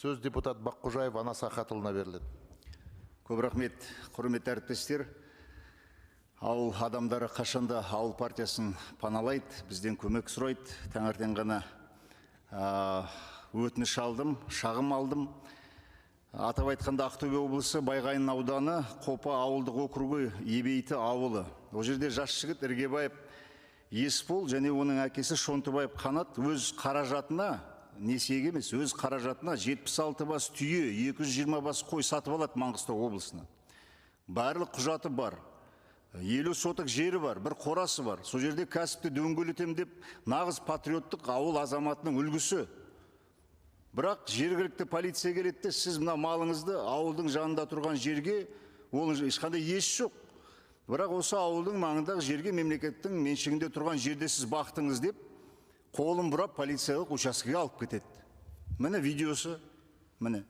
Сөз депутат Баққожаев Ана Сахатұлына беріледі. Көп рахмет, құрметті әріптестер. Ауыл адамдары қашанда ауыл партиясын паналайды, бізден көмек сұрайды. Таңертең ғана өтініш алдым, шағым алдым. Атап айтқанда Ақтөбе облысы Байғайын ауданы Қопа ауылдық округі Ебейті ауылы. Ол жерде жас жігіт Іргебаев Есбол және оның әкесі Шонтыбаев Қанат өз қаражатына, несиеге емес, өз қаражатына 76 бас түйе, 220 бас қой сатып алады Маңғыстау облысына. Барлық құжаты бар. 50 сотық жері бар, бір қорасы бар. Сол жерде кәсіпті дөңгелетем деп, нағыз патриоттық ауыл азаматының үлгісі. Бірақ жергілікті полиция келеді, сіз мына малыңызды ауылдың жанында тұрған жерге, ол ешқандай еш жоқ. Бірақ осы ауылдың маңындағы жерге мемлекеттің меншігінде тұрған жерде сіз бақтыңыз деп, қолын бұрап полициялық учаскеге алып кетеді. Міне видеосы, міне.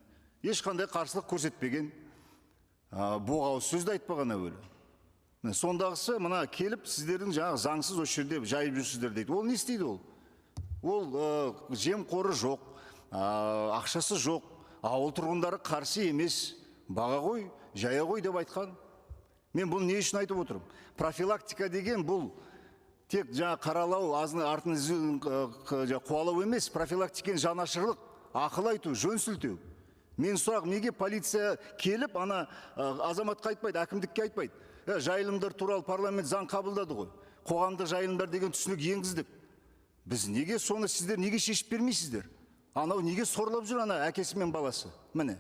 Ешқандай қарсылық көрсетпеген, боғауыз сөзді айтпаған әуелі. Сондағысы мына келіп сіздердің жаңағы заңсыз осы жерде жайып жүрсіздер дейді. Ол не істейді ол? Ол жемқоры жоқ, ақшасы жоқ, ауыл тұрғындары қарсы емес, баға қой, жая қой деп айтқан. Мен бұл не үшін айтып отырмын? Профилактика деген бұл тек жаңа қаралау, артын қуалау емес, профилактикен жанашырлық, ақыл айту, жөн сілтеу. Мен сұрақ, неге полиция келіп, ана азаматқа айтпайды, әкімдікке айтпайды? Жайылымдар туралы парламент заң қабылдады ғой. Қоғамдық жайылымдар деген түсінік енгіздік. Біз неге соны сіздер неге шешіп бермейсіздер? Анау неге сорлап жүр ана әкесі мен баласы? Міне,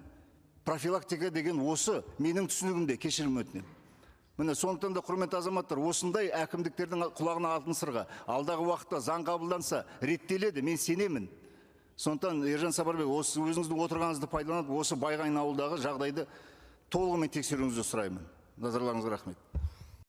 профилактика деген осы менің түсінігімде, кешірім өтінемін. Міне, сондықтан да құрметті азаматтар, осындай әкімдіктердің құлағына алтын сырға алдағы уақытта заң қабылданса реттеледі, мен сенемін. Сондықтан Ержан Сапарбек, осы өзіңіздің отырғаныңызды пайдаланып, осы Байғайын ауылдағы жағдайды толығымен тексеруіңізді сұраймын. Назарларыңызға рахмет.